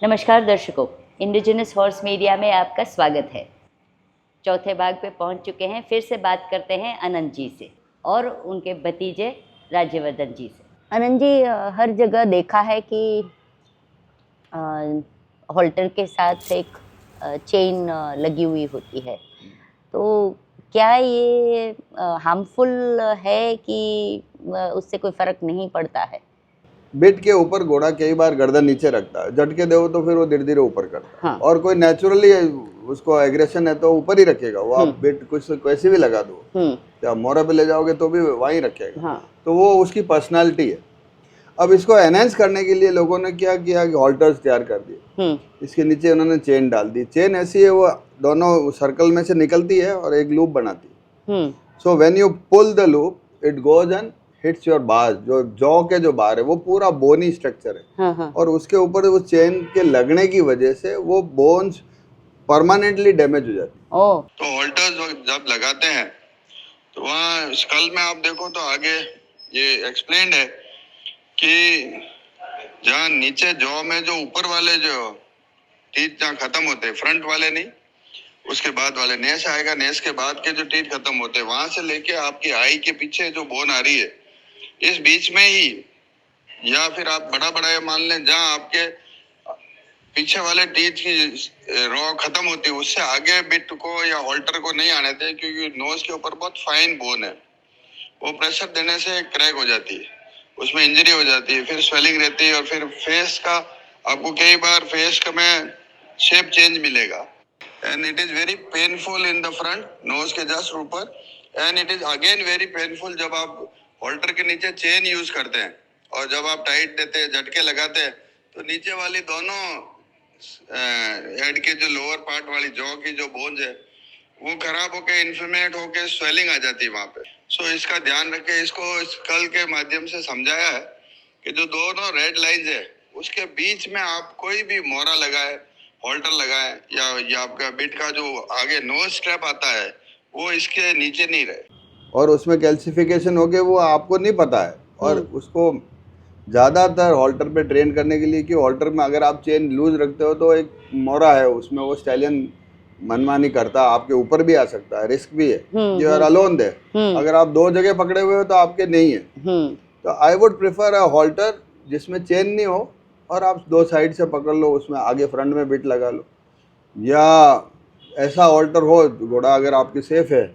नमस्कार दर्शकों, indigenous horse media में आपका स्वागत है। चौथे भाग पे पहुंच चुके हैं। फिर से बात करते हैं अनंत जी से और उनके भतीजे राज्यवर्धन जी से। अनंत जी, हर जगह देखा है कि हॉल्टर के साथ एक चेन लगी हुई होती है, तो क्या ये हार्मफुल है कि उससे कोई फर्क नहीं पड़ता है? बिट के ऊपर घोड़ा कई बार गर्दन नीचे रखता है, झटके दो तो फिर वो धीरे धीरे ऊपर करता है। हाँ। और कोई नेचुरली उसको एग्रेशन है तो ऊपर ही रखेगा वो। आप बिट कुछ कैसे भी लगा दो, या मोरा पे ले जाओगे तो भी वहीं रखेगा। हाँ। तो वो उसकी पर्सनालिटी है। अब इसको एनहेंस करने के लिए लोगों ने क्या किया कि हॉल्टर्स तैयार कर दिए। इसके नीचे उन्होंने चेन डाल दी। चेन ऐसी है, वो दोनों सर्कल में से निकलती है और एक लूप बनाती है। So when you pull the loop it goes and hits your bar. जो जॉ के जो बार है वो पूरा बोनी स्ट्रक्चर है। हाँ। और उसके ऊपर वो चेन के लगने की वजह से वो बोन्स परमानेंटली डैमेज हो जाती है। तो हॉल्टर्स जब लगाते हैं तो वहाँ स्कल में आप देखो तो आगे ये एक्सप्लेन्ड है कि जहाँ नीचे जॉ में जो ऊपर वाले जो टीथ जहाँ खत्म होते हैं, फ्रंट वाले नहीं, उसके बाद वाले नेस आएगा, नेस के बाद के जो टीथ खत्म होते हैं, वहां से लेके आपकी आई के पीछे जो बोन आ रही है, इस बीच में ही, या फिर आप बड़ा बड़ा ये मान लें जहाँ आपके पीछे वाले टीथ की रॉ खत्म होती है, उससे आगे बिट को या हॉल्टर को नहीं आने दें, क्योंकि नोज के ऊपर बहुत फाइन बोन है। वो प्रेशर देने से क्रैक हो जाती है, उसमें इंजरी हो जाती है, फिर स्वेलिंग रहती है, और फिर फेस का आपको कई बार फेस का में शेप चेंज मिलेगा। And it is very painful in the front, nose के जस्ट ऊपर। And it is again very painful जब आप हॉल्टर के नीचे चेन यूज करते हैं और जब आप टाइट देते हैं, झटके लगाते हैं, तो नीचे वाली दोनों हेड के जो लोअर पार्ट वाली जॉ की जो बोन्स है वो खराब होके इन्फ्लेमेट होके स्वेलिंग आ जाती है वहां पे। सो इसका ध्यान रखे। इसको स्कल के माध्यम से समझाया है कि जो दोनों रेड लाइंस है उसके बीच में आप कोई भी मोरा लगाए, हॉल्टर लगाए, या आपका बिट का जो आगे नोज स्ट्रैप आता है वो इसके नीचे नहीं रहे, और उसमें कैल्सिफिकेशन हो गए वो आपको नहीं पता है। और उसको ज़्यादातर हॉल्टर पे ट्रेन करने के लिए कि हॉल्टर में अगर आप चेन लूज रखते हो तो एक मोरा है उसमें, वो स्टैलियन मनमानी करता, आपके ऊपर भी आ सकता है, रिस्क भी है। यू आर अलोन दे। अगर आप दो जगह पकड़े हुए हो तो आपके नहीं है। तो I would prefer a halter जिसमें चेन नहीं हो और आप दो साइड से पकड़ लो, उसमें आगे फ्रंट में बिट लगा लो, या ऐसा हॉल्टर हो घोड़ा अगर आपकी सेफ है।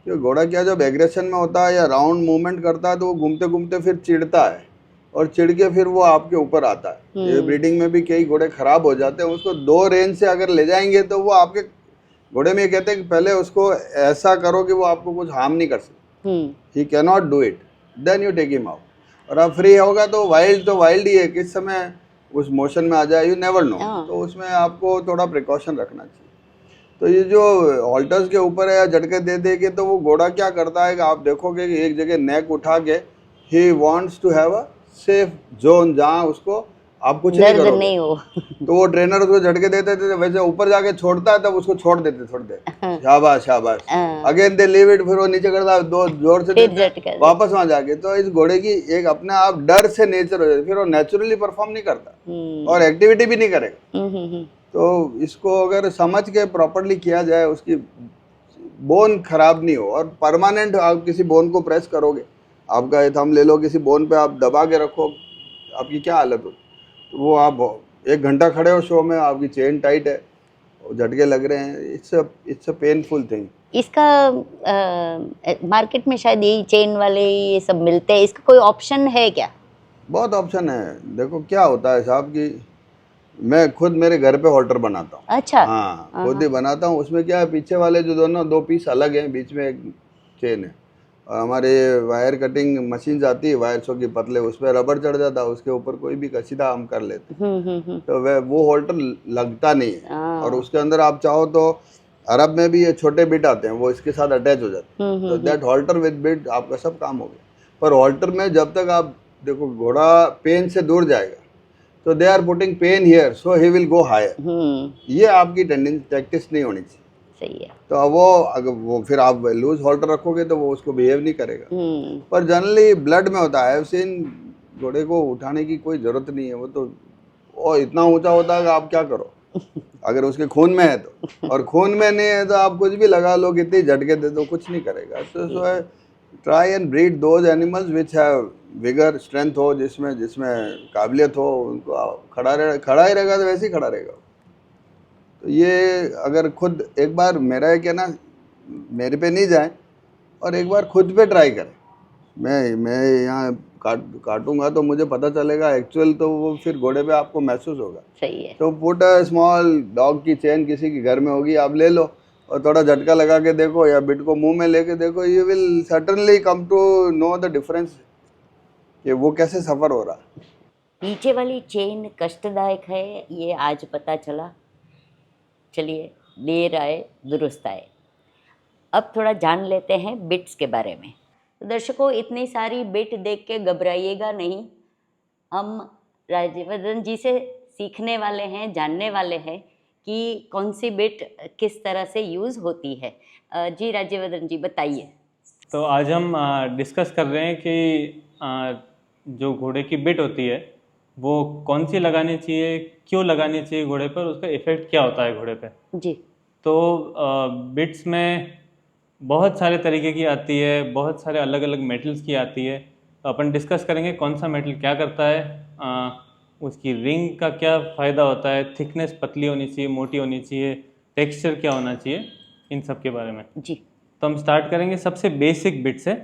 क्योंकि घोड़ा क्या जब एग्रेशन में होता है या राउंड मूवमेंट करता है तो वो घूमते घूमते फिर चिढ़ता है, और चिढ़ के फिर वो आपके ऊपर आता है। ये ब्रीडिंग में भी कई घोड़े खराब हो जाते हैं। उसको दो रेंज से अगर ले जाएंगे तो वो आपके घोड़े में ये कहते हैं कि पहले उसको ऐसा करो कि वो आपको कुछ हार्म नहीं कर सकते। He can not do it, then you take him out. और अब फ्री होगा तो वाइल्ड ही है, किस समय उस मोशन में आ जाए यू नेवर नो। तो उसमें आपको थोड़ा प्रिकॉशन रखना चाहिए। तो ये जो हॉल्टर्स के ऊपर है या झटके दे दे के, तो वो घोड़ा क्या करता है कि आप देखोगे कि एक जगह नेक उठा के he wants to have a safe zone जहाँ उसको आप कुछ नहीं करोगे, नहीं हो। तो वो ट्रेनर उसको झटके देते थे, वैसे ऊपर जाके छोड़ता है तब उसको छोड़ देते थोड़ी देर, शाबाश शाबाश, अगेन दे लीव इट, फिर वो नीचे करता है, दो जोर से देते वापस वहां जाके। तो इस घोड़े की एक अपने आप डर से नेचर हो जाती, फिर वो नेचुरली परफॉर्म नहीं करता और एक्टिविटी भी नहीं करेगा। तो इसको अगर समझ के प्रॉपरली किया जाए, उसकी बोन खराब नहीं हो। और परमानेंट आप किसी बोन को प्रेस करोगे, आपका ये थंब ले लो, किसी बोन पे आप दबा के रखो, आपकी क्या हालत हो। तो वो आप 1 घंटा खड़े हो शो में, आपकी चेन टाइट है, झटके लग रहे हैं, इट्स अ पेनफुल थिंग। इसका मार्केट में शायद यही चेन वाले ये सब मिलते हैं, इसका कोई ऑप्शन है क्या? बहुत ऑप्शन है। देखो क्या होता है साहब कि मैं खुद मेरे घर पे हॉल्टर बनाता हूँ। अच्छा। हाँ, खुद ही बनाता हूँ। उसमें क्या है, पीछे वाले जो दोनों 2 पीस अलग हैं, बीच में एक चेन है। और हमारे वायर कटिंग मशीन आती है, वायरसों की पतले, उस पर रबर चढ़ जाता है, उसके ऊपर कोई भी कसीदा हम कर लेते हैं। तो वो हॉल्टर लगता नहीं है। और उसके अंदर आप चाहो तो अरब में भी ये छोटे बिट आते हैं, वो इसके साथ अटैच हो जाते हैं। तो दैट हॉल्टर विद बिट आपका सब काम हो गया। पर हॉल्टर में जब तक आप देखो घोड़ा पेन से दूर जाएगा तो they are putting pain here, so he will go higher. ये आपकी प्रैक्टिस नहीं होनी चाहिए। सही है। तो अब अगर वो फिर आप लूज हॉल्टर रखोगे तो वो उसको बिहेव नहीं करेगा। पर जनरली ब्लड में होता है। सीन घोड़े को उठाने की कोई जरूरत नहीं है, वो तो वो इतना ऊंचा होता है कि आप क्या करो अगर उसके खून में है तो, और खून में नहीं है तो आप कुछ भी लगा लो, कितनी झटके दे दो, कुछ नहीं करेगा। तो try and breed those animals which have vigour, strength हो, जिसमें काबिलियत हो, उनको खड़ा ही रहेगा तो वैसे ही खड़ा रहेगा। तो ये अगर खुद एक बार, मेरा है क्या ना, मेरे पे नहीं जाए और एक बार खुद पे ट्राई करें। मैं यहाँ काटूंगा तो मुझे पता चलेगा एक्चुअल, तो वो फिर घोड़े पे आपको महसूस होगा। सही है। तो पुट अ स्मॉल डॉग की चेन, किसी के घर में होगी, आप ले लो और थोड़ा झटका लगा के देखो या बिट को मुंह में लेके देखो, you will certainly come to know the difference कि वो कैसे सफ़र हो रहा है। नीचे वाली चेन कष्टदायक है, ये आज पता चला। चलिए, देर आए दुरुस्त आए। अब थोड़ा जान लेते हैं बिट्स के बारे में। तो दर्शकों, इतनी सारी बिट देख के घबराइएगा नहीं। हम राज्यवर्धन जी से सीखने वाले हैं, जानने वाले हैं कि कौन सी बिट किस तरह से यूज़ होती है। जी राज्यवर्धन जी, बताइए। तो आज हम डिस्कस कर रहे हैं कि जो घोड़े की बिट होती है वो कौन सी लगानी चाहिए, क्यों लगानी चाहिए घोड़े पर, उसका इफ़ेक्ट क्या होता है घोड़े पे। जी। तो बिट्स में बहुत सारे तरीके की आती है, बहुत सारे अलग अलग मेटल्स की आती है। तो अपन डिस्कस करेंगे कौन सा मेटल क्या करता है, उसकी रिंग का क्या फ़ायदा होता है, थिकनेस पतली होनी चाहिए, मोटी होनी चाहिए, टेक्सचर क्या होना चाहिए, इन सब के बारे में। जी। तो हम स्टार्ट करेंगे सबसे बेसिक बिट से।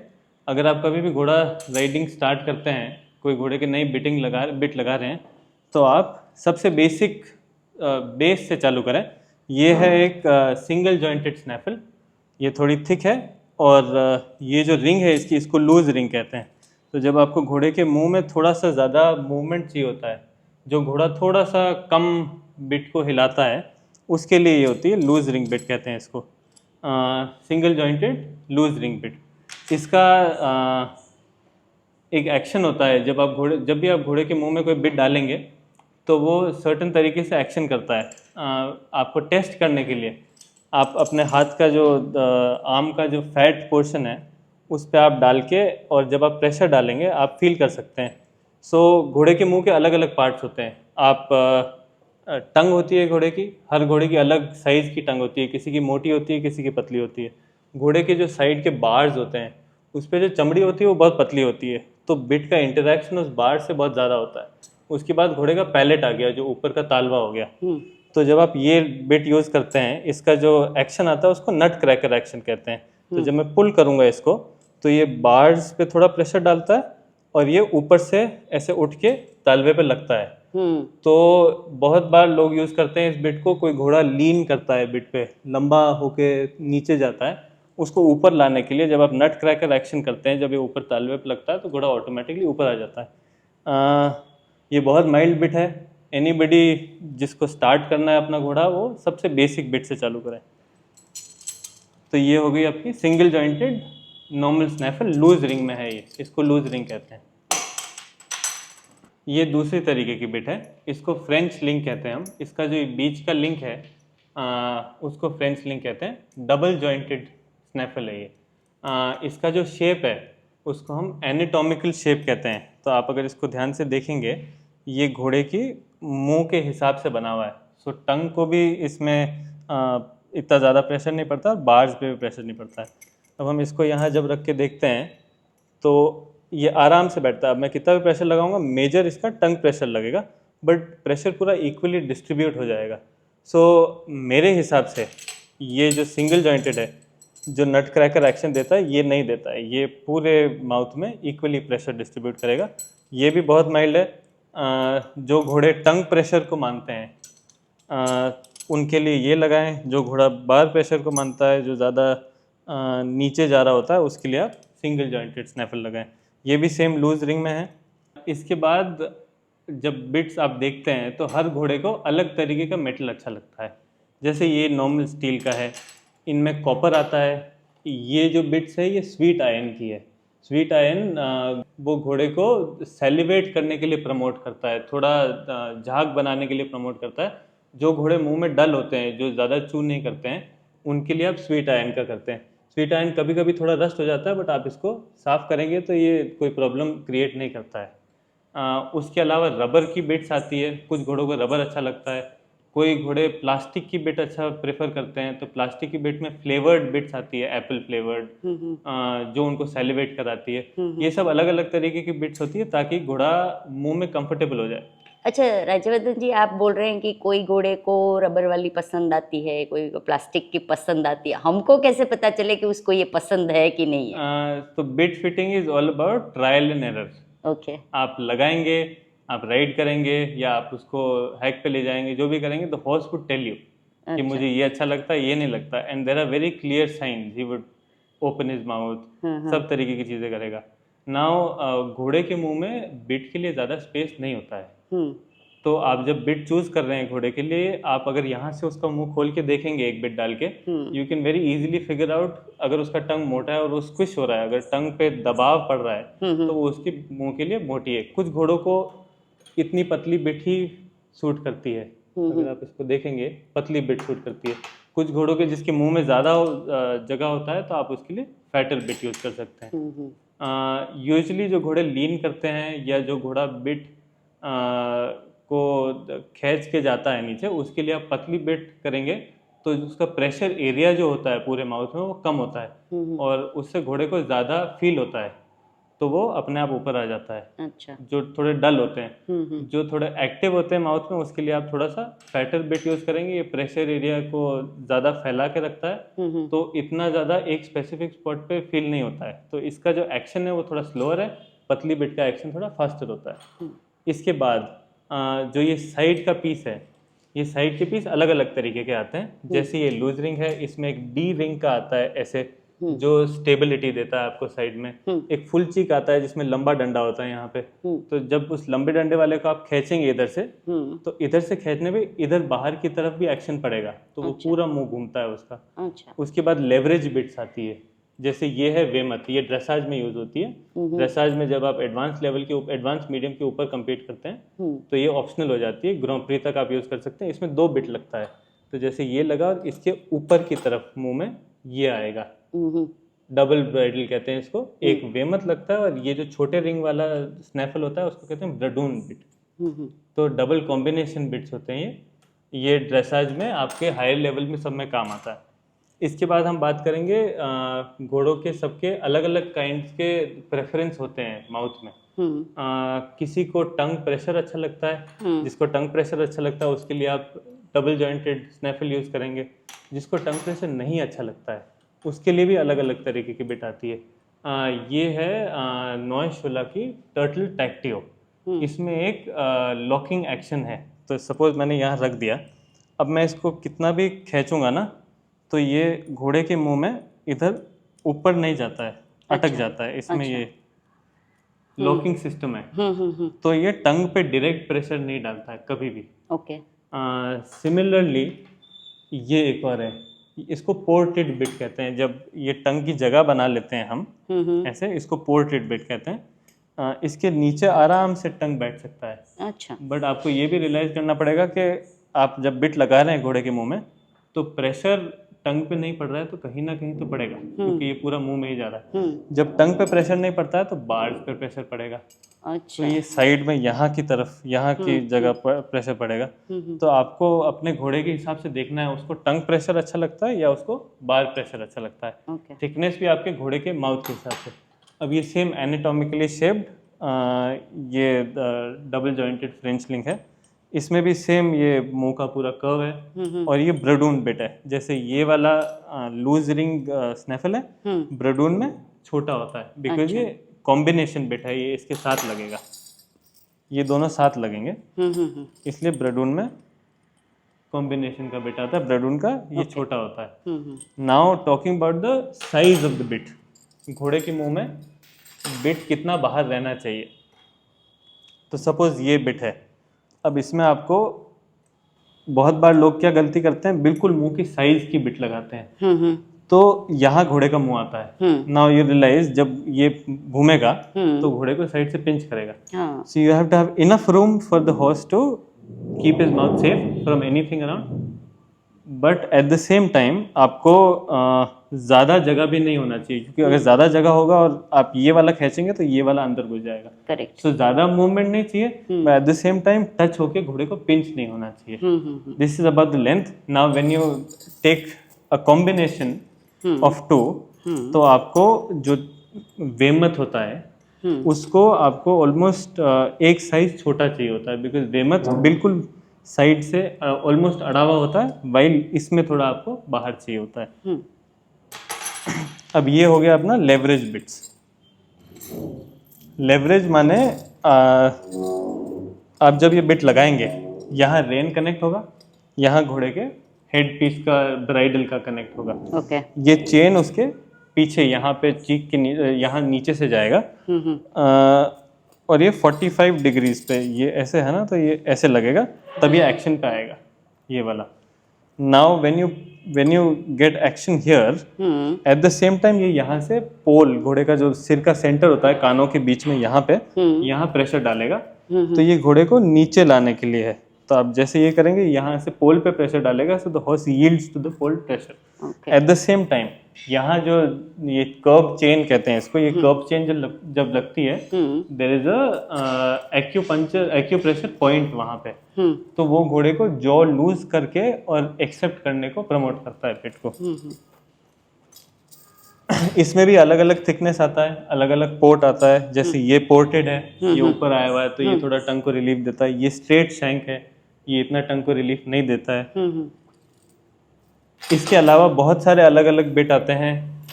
अगर आप कभी भी घोड़ा राइडिंग स्टार्ट करते हैं, कोई घोड़े की नई बिट लगा रहे हैं, तो आप सबसे बेसिक बेस से चालू करें। ये है एक सिंगल जॉइंटेड स्नैफल। ये थोड़ी थिक है और ये जो रिंग है इसको लूज रिंग कहते हैं। तो जब आपको घोड़े के मुंह में थोड़ा सा ज़्यादा मूवमेंट चाहिए होता है, जो घोड़ा थोड़ा सा कम बिट को हिलाता है, उसके लिए ये होती है लूज रिंग बिट कहते हैं इसको, single jointed loose ring bit. इसका एक एक्शन होता है, जब भी आप घोड़े के मुंह में कोई बिट डालेंगे तो वो सर्टेन तरीके से एक्शन करता है। आपको टेस्ट करने के लिए आप अपने हाथ का जो आर्म का जो फैट पोर्शन है उस पर आप डाल के, और जब आप प्रेशर डालेंगे आप फील कर सकते हैं। सो घोड़े के मुंह के अलग अलग पार्ट्स होते हैं। आप टंग होती है घोड़े की, हर घोड़े की अलग साइज़ की टंग होती है, किसी की मोटी होती है, किसी की पतली होती है। घोड़े के जो साइड के बार्स होते हैं उस पर जो चमड़ी होती है वो बहुत पतली होती है, तो बिट का इंटरेक्शन उस बार से बहुत ज़्यादा होता है। उसके बाद घोड़े का पैलेट आ गया, जो ऊपर का तालवा हो गया। तो जब आप ये बिट यूज़ करते हैं, इसका जो एक्शन आता है उसको नट क्रैकर एक्शन कहते हैं। तो जब मैं पुल करूँगा इसको, तो ये बार्स पे थोड़ा प्रेशर डालता है और ये ऊपर से ऐसे उठ के तालवे पे लगता है। तो बहुत बार लोग यूज़ करते हैं इस बिट को। कोई घोड़ा लीन करता है बिट पे, लंबा होके नीचे जाता है, उसको ऊपर लाने के लिए जब आप नट क्रैकर एक्शन करते हैं, जब ये ऊपर तालवे पे लगता है तो घोड़ा ऑटोमेटिकली ऊपर आ जाता है। ये बहुत माइल्ड बिट है। एनीबडी जिसको स्टार्ट करना है अपना घोड़ा, वो सबसे बेसिक बिट से चालू करें। तो ये हो गई आपकी single jointed normal snaffle, loose ring में है ये, इसको लूज रिंग कहते हैं। ये दूसरी तरीके की बिट है, इसको फ्रेंच लिंक कहते हैं हम। इसका जो बीच का लिंक है उसको फ्रेंच लिंक कहते हैं। डबल जॉइंटेड स्नैफल है ये। इसका जो शेप है उसको हम एनाटॉमिकल शेप कहते हैं। तो आप अगर इसको ध्यान से देखेंगे, ये घोड़े की मुंह के हिसाब से बना हुआ है। सो टंग को भी इसमें इतना ज़्यादा प्रेशर नहीं पड़ता, बार्स पे भी प्रेशर नहीं पड़ता है। अब हम इसको यहाँ जब रख के देखते हैं तो ये आराम से बैठता है। अब मैं कितना भी प्रेशर लगाऊंगा, मेजर इसका टंग प्रेशर लगेगा, बट प्रेशर पूरा इक्वली डिस्ट्रीब्यूट हो जाएगा। सो मेरे हिसाब से ये जो सिंगल जॉइंटेड है, जो नट क्रैकर एक्शन देता है, ये नहीं देता है। ये पूरे माउथ में इक्वली प्रेशर डिस्ट्रीब्यूट करेगा। ये भी बहुत माइल्ड है। जो घोड़े टंग प्रेशर को मानते हैं उनके लिए ये लगाएं। जो घोड़ा बार प्रेशर को मानता है, जो ज़्यादा नीचे जा रहा होता है, उसके लिए आप सिंगल जॉइंटेड स्नैफल लगाएं। ये भी सेम लूज रिंग में है। इसके बाद जब बिट्स आप देखते हैं तो हर घोड़े को अलग तरीके का मेटल अच्छा लगता है। जैसे ये नॉर्मल स्टील का है, इनमें कॉपर आता है। ये जो बिट्स है ये स्वीट आयरन की है। स्वीट आयरन वो घोड़े को सेलिब्रेट करने के लिए प्रमोट करता है, थोड़ा झाग बनाने के लिए प्रमोट करता है। जो घोड़े मुंह में डल होते हैं, जो ज़्यादा चू नहीं करते हैं, उनके लिए आप स्वीट आयरन का करते हैं। स्वीट आयरन कभी कभी थोड़ा रस्ट हो जाता है, बट आप इसको साफ़ करेंगे तो ये कोई प्रॉब्लम क्रिएट नहीं करता है। उसके अलावा रबर की बिट्स आती है, कुछ घोड़ों को रबर अच्छा लगता है, कोई घोड़े प्लास्टिक की बिट अच्छा प्रेफर करते हैं, तो प्लास्टिक की बिट में फ्लेवर्ड बिट्स आती है, एप्पल फ्लेवर्ड, जो उनको सेलिब्रेट कराती है। ये सब अलग अलग तरीके की बिट्स होती है ताकि घोड़ा मुंह में कंफर्टेबल हो जाए। अच्छा राज्यवर्धन जी, आप बोल रहे हैं कि कोई घोड़े को रबर वाली पसंद आती है, कोई को प्लास्टिक की पसंद आती है, हमको कैसे पता चले कि उसको ये पसंद है कि नहीं है? तो bit fitting is all about trial and error. Okay. आप लगाएंगे, आप राइड करेंगे या आप उसको हैक पे ले जाएंगे, जो भी करेंगे, the horse would tell you कि मुझे ये अच्छा लगता है, ये नहीं लगता, and there are very clear signs. He would open his mouth, सब तरीके की चीज़ें करेगा। नाउ घोड़े के मुंह में बिट के लिए ज़्यादा स्पेस नहीं होता है, तो आप जब बिट चूज कर रहे हैं घोड़े के लिए, आप अगर यहाँ से उसका मुंह खोल के देखेंगे एक बिट डाल के, you can very easily figure out अगर उसका टंग मोटा है और वो स्क्विश हो रहा है, अगर टंग पे दबाव पड़ रहा है तो वो उसके मुंह के लिए मोटी है। कुछ घोड़ों को इतनी पतली बिट ही सूट करती है, अगर आप इसको देखेंगे पतली बिट सूट करती है। कुछ घोड़ों के जिसके मुंह में ज़्यादा जगह होता है तो आप उसके लिए फैटर बिट यूज़ कर सकते हैं। यूजुअली जो घोड़े लीन करते हैं या जो घोड़ा बिट को खींच के जाता है नीचे, उसके लिए आप पतली बिट करेंगे तो उसका प्रेशर एरिया जो होता है पूरे माउथ में वो कम होता है और उससे घोड़े को ज़्यादा फील होता है, तो वो अपने आप ऊपर आ जाता है। अच्छा। जो थोड़े डल होते हैं, जो थोड़े एक्टिव होते हैं माउथ में, उसके लिए आप थोड़ा सा फैटर बिट यूज़ करेंगे। ये प्रेशर एरिया को ज़्यादा फैला के रखता है, तो इतना ज़्यादा एक स्पेसिफिक स्पॉट पे फील नहीं होता है, तो इसका जो एक्शन है वो थोड़ा स्लोअर है। पतली बिट का एक्शन थोड़ा फास्टर होता है। इसके बाद जो ये साइड का पीस है, ये साइड के पीस अलग अलग तरीके के आते हैं। जैसे ये लूज रिंग है, इसमें एक डी रिंग का आता है ऐसे, जो स्टेबिलिटी देता है आपको साइड में। एक फुल चीक आता है जिसमें लंबा डंडा होता है यहाँ पे, तो जब उस लंबे डंडे वाले को आप खींचेंगे इधर से, तो इधर से खींचने पे इधर बाहर की तरफ भी एक्शन पड़ेगा, तो वो पूरा मुंह घूमता है उसका। अच्छा। उसके बाद लेवरेज बिट्स आती है, जैसे ये है वेमत, ये ड्रेसाज में यूज होती है। ड्रेसाज में जब आप एडवांस लेवल के एडवांस मीडियम के ऊपर कम्पीट करते हैं तो ये ऑप्शनल हो जाती है। ग्रां प्री तक आप यूज कर सकते हैं। इसमें 2 बिट लगता है, तो जैसे ये लगा और इसके ऊपर की तरफ मुंह में ये आएगा, डबल ब्राइडल कहते हैं इसको। एक वेमत लगता है और ये जो छोटे रिंग वाला स्नैफल होता है उसको कहते हैं ब्रडून बिट। तो डबल कॉम्बिनेशन बिट्स होते हैं ये ड्रेसाज में आपके हायर लेवल में सब में काम आता है। इसके बाद हम बात करेंगे घोड़ों के सबके अलग अलग काइंड्स के प्रेफरेंस होते हैं माउथ में। किसी को टंग प्रेशर अच्छा लगता है, जिसको टंग प्रेशर अच्छा लगता है उसके लिए आप डबल जॉइंटेड स्नैफल यूज़ करेंगे। जिसको टंग प्रेशर नहीं अच्छा लगता है उसके लिए भी अलग अलग तरीके की बिट आती है। ये है नॉयशुला की टर्टल टैक्टियो। इसमें एक लॉकिंग एक्शन है, तो सपोज मैंने यहाँ रख दिया, अब मैं इसको कितना भी खींचूंगा ना तो ये घोड़े के मुंह में इधर ऊपर नहीं जाता है, अटक जाता है। इसमें ये लॉकिंग सिस्टम है, तो ये टंग पे डायरेक्ट प्रेशर नहीं डालता है कभी भी। ओके। सिमिलरली ये एक और है, इसको पोर्टेड बिट कहते हैं। जब ये टंग की जगह बना लेते हैं हम ऐसे, इसको पोर्टेड बिट कहते हैं। इसके नीचे आराम से टंग बैठ सकता है। अच्छा। बट आपको ये भी रियलाइज करना पड़ेगा कि आप जब बिट लगा रहे हैं घोड़े के मुंह में तो प्रेशर टंग पे नहीं पड़ रहा है तो कहीं ना कहीं तो पड़ेगा, क्योंकि ये पूरा मुंह में ही जा रहा है। जब टंग पे प्रेशर नहीं पड़ता है तो बार्स पे प्रेशर पड़ेगा। अच्छा। तो ये साइड में यहाँ की तरफ, यहाँ की जगह पर प्रेशर पड़ेगा। तो आपको अपने घोड़े के हिसाब से देखना है उसको टंग प्रेशर अच्छा लगता है या उसको बार प्रेशर अच्छा लगता है। थिकनेस भी आपके घोड़े के माउथ के हिसाब से। अब ये सेम एनाटॉमिकली शेप्ड ये डबल जॉइंटेड फ्रेंच लिंक है। इसमें भी सेम ये मुंह का पूरा कर्व है और ये ब्रडून बिट है। जैसे ये वाला लूज रिंग स्नैफल है, ब्रडून में छोटा होता है, बिकॉज ये कॉम्बिनेशन बिट है, ये इसके साथ लगेगा, ये दोनों साथ लगेंगे, इसलिए ब्रडून में कॉम्बिनेशन का बिट आता है। ब्रडून का ये छोटा होता है। Now talking about the size of the bit, घोड़े के मुंह में बिट कितना बाहर रहना चाहिए। तो सपोज ये बिट है, अब इसमें आपको बहुत बार लोग क्या गलती करते हैं, बिल्कुल मुंह की साइज की बिट लगाते हैं, तो यहाँ घोड़े का मुंह आता है। नाउ यू रियलाइज जब ये घूमेगा तो घोड़े को साइड से पिंच करेगा। So you have to have enough room for the horse to keep his mouth safe from anything around, but at the same time आपको ज़्यादा जगह भी नहीं होना चाहिए, क्योंकि अगर ज़्यादा जगह होगा और आप ये वाला खींचेंगे तो ये वाला अंदर घुस जाएगा। करेक्ट। सो ज़्यादा मूवमेंट नहीं चाहिए, but at the same time touch होके घोड़े को पिंच नहीं होना चाहिए। This is about the length. Now when you take a combination of two, तो आपको जो वेमत होता है उसको आपको ऑलमोस्ट एक साइज छोटा चाहिए होता है, बिकॉज वेमत बिल्कुल साइड से ऑलमोस्ट अड़ा हुआ होता है, वाइल इसमें थोड़ा आपको बाहर चाहिए होता है। अब ये हो गया अपना लेवरेज बिट्स। लेवरेज माने आप जब ये बिट लगाएंगे, यहाँ रेन कनेक्ट होगा, यहाँ घोड़े के हेड पीस का ब्राइडल का कनेक्ट होगा। ओके। ये चेन उसके पीछे यहाँ पे चीक के यहाँ नीचे से जाएगा, और ये 45 डिग्रीज पे ये ऐसे है ना, तो ये ऐसे लगेगा, तब ये एक्शन पे आएगा ये वाला। Now when you get action here, eight the same time ये यहाँ से पोल, घोड़े का जो सिर का सेंटर होता है कानों के बीच में, यहाँ पे यहाँ प्रेशर डालेगा, तो ये घोड़े को नीचे लाने के लिए है। तो आप जैसे ये करेंगे, यहाँ से पोल पे प्रेशर डालेगा, so the horse yields to the pole pressure. At the same time यहाँ जो ये कर्व चेन कहते हैं इसको, ये कर्व चेन जब लगती है, there is a acupressure point वहाँ पे, तो वो घोड़े को जॉ लूज करके और एक्सेप्ट करने को प्रमोट करता है पेट को। इसमें भी अलग अलग थिकनेस आता है, अलग अलग पोर्ट आता है। जैसे ये पोर्टेड है, ये ऊपर आया हुआ है, तो ये थोड़ा टंग को रिलीफ देता है। ये स्ट्रेट शैंक है, ये इतना टंग को रिलीफ नहीं देता है। इसके अलावा बहुत सारे अलग अलग बिट आते हैं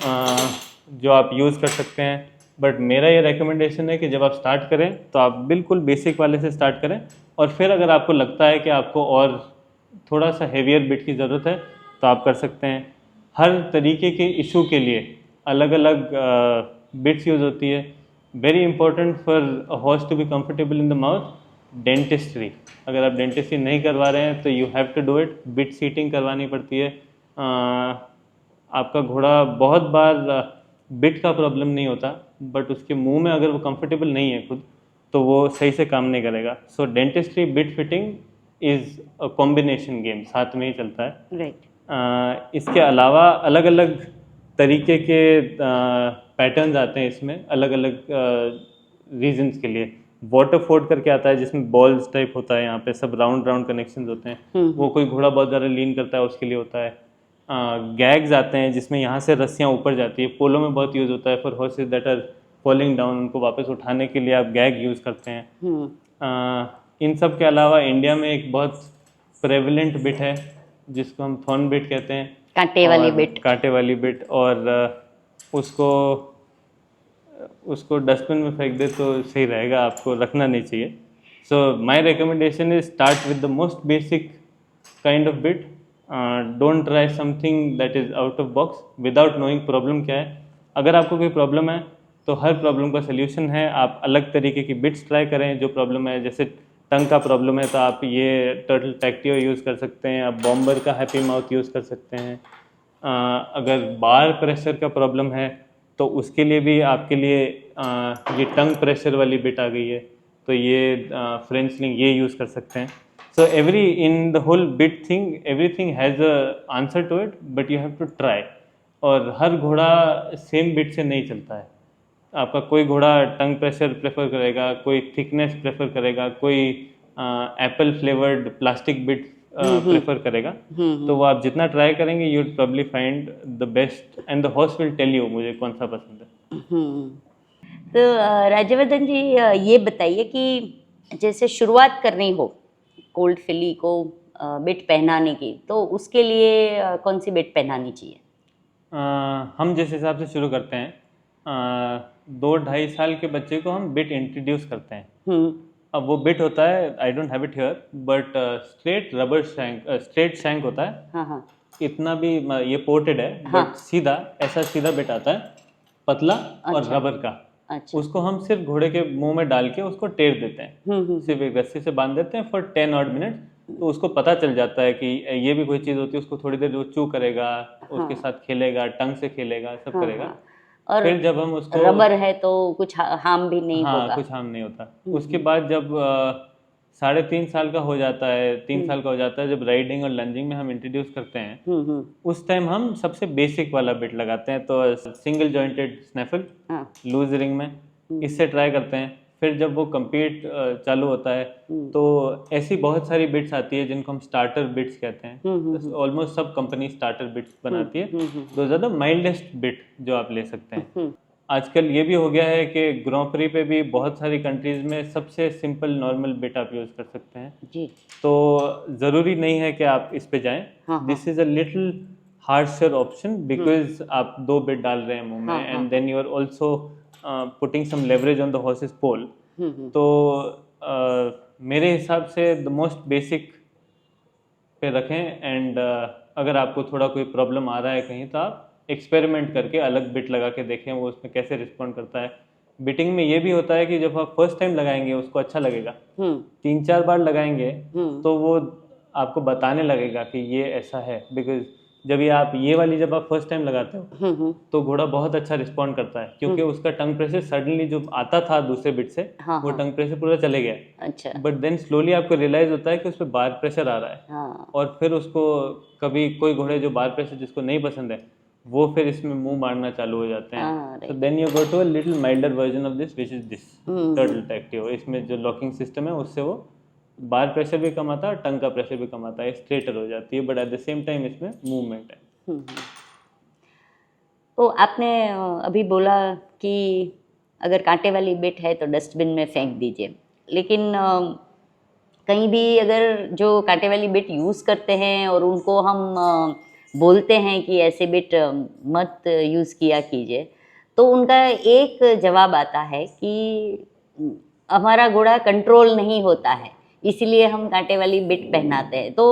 जो आप यूज़ कर सकते हैं, बट मेरा ये रिकमेंडेशन है कि जब आप स्टार्ट करें तो आप बिल्कुल बेसिक वाले से स्टार्ट करें, और फिर अगर आपको लगता है कि आपको और थोड़ा सा हेवियर बिट की ज़रूरत है तो आप कर सकते हैं। हर तरीके के इशू के लिए अलग अलग बिट्स यूज़ होती है। Very important for a horse to be comfortable in the mouth, dentistry. अगर आप डेंटिस्ट्री नहीं करवा रहे हैं तो you have to do it. Bit seating करवानी पड़ती है। आपका घोड़ा बहुत बार बिट का प्रॉब्लम नहीं होता, बट उसके मुंह में अगर वो कंफर्टेबल नहीं है खुद, तो वो सही से काम नहीं करेगा। So dentistry bit fitting is a combination game, साथ में ही चलता है। राइट। इसके अलावा अलग अलग तरीके के पैटर्न्स आते हैं इसमें, अलग अलग रीजंस के लिए। वाटरफोर्ड करके आता है जिसमें बॉल्स टाइप होता है, यहाँ पे सब राउंड राउंड कनेक्शंस होते हैं, वो कोई घोड़ा बहुत ज़्यादा लीन करता है उसके लिए होता है। गैग्स आते हैं जिसमें यहाँ से रस्सियाँ ऊपर जाती है, पोलो में बहुत यूज़ होता है for horses that are falling down, उनको वापस उठाने के लिए आप गैग यूज़ करते हैं। इन सब के अलावा इंडिया में एक बहुत प्रेवलेंट बिट है जिसको हम थॉर्न बिट कहते हैं, कांटे वाली बिट। कांटे वाली बिट, और उसको डस्टबिन में फेंक दे तो सही रहेगा, आपको रखना नहीं चाहिए। So my recommendation is start with the most basic kind of bit. Don't try something that is out of box without knowing problem क्या है। अगर आपको कोई प्रॉब्लम है तो हर प्रॉब्लम का सल्यूशन है। आप अलग तरीके की बिट्स ट्राई करें जो प्रॉब्लम है। जैसे टंग का प्रॉब्लम है तो आप ये टर्टल टैक्टियो यूज़ कर सकते हैं, आप बॉम्बर का हैप्पी माउथ यूज़ कर सकते हैं। अगर बार प्रेशर का प्रॉब्लम है तो उसके लिए भी आपके लिए ये टंग प्रेशर वाली बिट आ गई है, तो ये फ्रेंच लिंक ये यूज़ कर सकते हैं। So every in the whole bit thing, everything has a answer to it, but you have to try. और हर घोड़ा सेम बिट से नहीं चलता है। आपका कोई घोड़ा टंग प्रेशर प्रेफर करेगा, कोई थिकनेस प्रेफर करेगा, कोई apple flavoured plastic bit prefer करेगा। तो वो आप जितना ट्राई करेंगे you would probably find the best, and the horse will tell you मुझे कौन सा पसंद है। तो राज्यवर्धन जी, ये बताइए कि जैसे शुरुआत करनी हो कोल्ड फिली को बिट पहनाने की, तो उसके लिए कौन सी बिट पहनानी चाहिए? हम जिस हिसाब से शुरू करते हैं, 2-2.5 साल के बच्चे को हम बिट इंट्रोड्यूस करते हैं। अब वो बिट होता है, I don't have it here, but straight rubber shank, straight shank होता है। हाँ। इतना भी ये पोर्टेड है, बट सीधा, ऐसा सीधा बिट आता है, पतला और रबर का। अच्छा। उसको हम सिर्फ घोड़े के मुंह में डाल के उसको टेर देते हैं, सिर्फ एक रस्सी से बांध देते हैं फॉर 10 odd minutes। तो उसको पता चल जाता है कि ये भी कोई चीज़ होती है, उसको थोड़ी देर वो चू करेगा, उसके साथ खेलेगा, टंग से खेलेगा, सब करेगा। और फिर जब हम उसको, रबर है तो कुछ हार्म भी नहीं होगा। कुछ हार्म नहीं होता। उसके बाद जब 3.5 साल का हो जाता है, 3 साल का हो जाता है, जब राइडिंग और लंजिंग में हम इंट्रोड्यूस करते हैं उस टाइम हम सबसे बेसिक वाला बिट लगाते हैं। तो सिंगल जॉइंटेड स्नैफल लूज रिंग में, इससे ट्राई करते हैं। फिर जब वो compete चालू होता है तो ऐसी बहुत सारी बिट्स आती है जिनको हम स्टार्टर बिट्स कहते हैं। ऑलमोस्ट सब कंपनी स्टार्टर बिट्स बनाती है। Those are the mildest bit जो आप ले सकते हैं। आजकल ये भी हो गया है कि ग्रां प्री पे भी बहुत सारी कंट्रीज में सबसे सिंपल नॉर्मल बिट आप यूज कर सकते हैं जी। तो ज़रूरी नहीं है कि आप इस पे जाएं। This is a little harsher option because आप 2 बिट डाल रहे हैं मुंह में and then you are also putting some leverage on the horse's poll. तो मेरे हिसाब से द मोस्ट बेसिक पे रखें एंड अगर आपको थोड़ा कोई प्रॉब्लम आ रहा है कहीं तो आप एक्सपेरिमेंट करके अलग बिट लगा के देखें वो उसमें कैसे रिस्पॉन्ड करता है। बिटिंग में ये भी होता है कि जब आप फर्स्ट टाइम लगाएंगे उसको अच्छा लगेगा, 3-4 बार लगाएंगे तो वो आपको बताने लगेगा कि ये ऐसा है। बिकॉज जब आप फर्स्ट टाइम लगाते हो तो घोड़ा बहुत अच्छा रिस्पॉन्ड करता है क्योंकि उसका टंग प्रेशर सडनली जो आता था दूसरे बिट से वो टंग प्रेशर पूरा चले गया। अच्छा। बट देन स्लोली आपको रियलाइज होता है कि उस पर बार प्रेशर आ रहा है और फिर उसको कभी कोई घोड़े जो बार प्रेशर जिसको नहीं पसंद है वो फिर इसमें मुंह मारना चालू हो जाते हैं। So then you go to a little milder version of this which is this turtle tactive. इसमें जो लॉकिंग सिस्टम है उससे वो बार प्रेशर भी कम आता है, टंग का प्रेशर भी कम आता है, स्ट्रेटर हो जाती है but at the same time इसमें मूवमेंट है। तो आपने अभी बोला कि अगर कांटे वाली बिट है तो डस्टबिन में फेंक दीजिए, लेकिन कहीं भी अगर जो कांटे वाली बिट यूज़ करते हैं और उनको हम बोलते हैं कि ऐसे बिट मत यूज़ किया कीजिए तो उनका एक जवाब आता है कि हमारा घोड़ा कंट्रोल नहीं होता है इसलिए हम कांटे वाली बिट पहनाते हैं। तो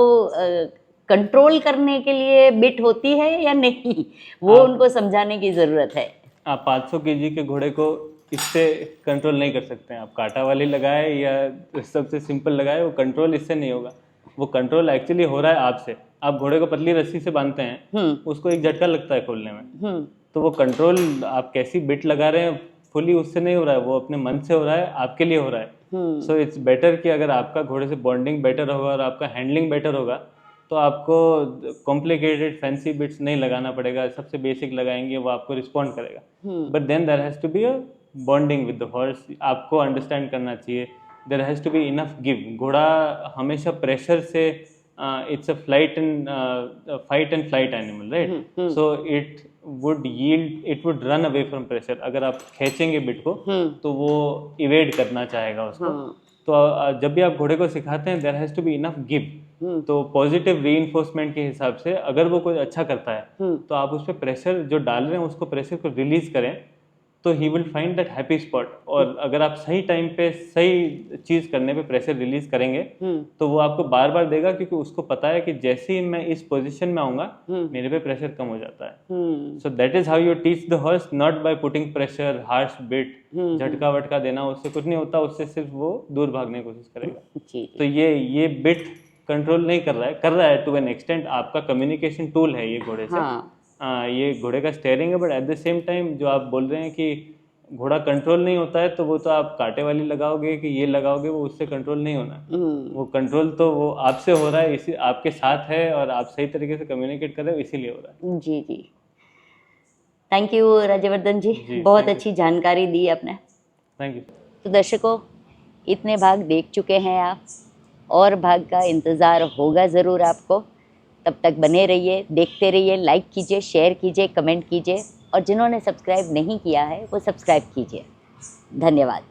कंट्रोल करने के लिए बिट होती है या नहीं, वो उनको समझाने की ज़रूरत है। आप 500 kg के घोड़े को इससे कंट्रोल नहीं कर सकते हैं। आप कांटा वाली लगाए या सबसे सिंपल लगाए, वो कंट्रोल इससे नहीं होगा। वो कंट्रोल एक्चुअली हो रहा है आपसे। आप घोड़े को पतली रस्सी से बांधते हैं, उसको एक झटका लगता है खोलने में, तो वो कंट्रोल आप कैसी बिट लगा रहे हैं फुली उससे नहीं हो रहा है, वो अपने मन से हो रहा है, आपके लिए हो रहा है। सो इट्स बेटर कि अगर आपका घोड़े से बॉन्डिंग बेटर होगा और आपका हैंडलिंग बेटर होगा तो आपको कॉम्प्लिकेटेड फैंसी बिट्स नहीं लगाना पड़ेगा। सबसे बेसिक लगाएंगे वो आपको रिस्पॉन्ड करेगा। But then there has to be a bonding with the horse. आपको अंडरस्टैंड करना चाहिए, there has to be enough give. घोड़ा हमेशा प्रेशर से it's a fight and flight animal, right? So it would run away from pressure. अगर आप खींचेंगे bit को तो वो इवेड करना चाहेगा उसको। तो जब भी आप घोड़े को सिखाते हैं there has to be enough give। तो पॉजिटिव रीइंफोर्समेंट के हिसाब से अगर वो कोई अच्छा करता है तो आप उस पर प्रेशर जो डाल रहे हैं उसको प्रेशर को रिलीज करें तो he will find that happy spot. और अगर आप सही टाइम पे सही चीज करने पे प्रेशर रिलीज करेंगे तो वो आपको बार बार देगा क्योंकि उसको पता है कि जैसे ही मैं इस पोजीशन में आऊंगा मेरे पे प्रेशर कम हो जाता है। So that is how you teach the horse, not by putting pressure, harsh bit, झटका वटका देना, उससे कुछ नहीं होता। उससे सिर्फ वो दूर भागने की कोशिश करेगा। तो ये बिट कंट्रोल नहीं कर रहा है टू एन एक्सटेंट। आपका कम्युनिकेशन टूल है ये घोड़े से। ये घोड़े का स्टेयरिंग है। But at the same time जो आप बोल रहे हैं कि घोड़ा कंट्रोल नहीं होता है तो वो तो आप कांटे वाली लगाओगे कि ये लगाओगे, वो उससे कंट्रोल नहीं होना। वो कंट्रोल तो वो आपसे हो रहा है, इसी आपके साथ है और आप सही तरीके से कम्युनिकेट कर रहे हो इसीलिए हो रहा है। जी जी, थैंक यू राज्यवर्धन जी, बहुत अच्छी जानकारी दी आपने। Thank you. तो दर्शकों, इतने भाग देख चुके हैं आप और भाग का इंतज़ार होगा ज़रूर आपको। तब तक बने रहिए, देखते रहिए, लाइक कीजिए, शेयर कीजिए, कमेंट कीजिए और जिन्होंने सब्सक्राइब नहीं किया है वो सब्सक्राइब कीजिए। धन्यवाद।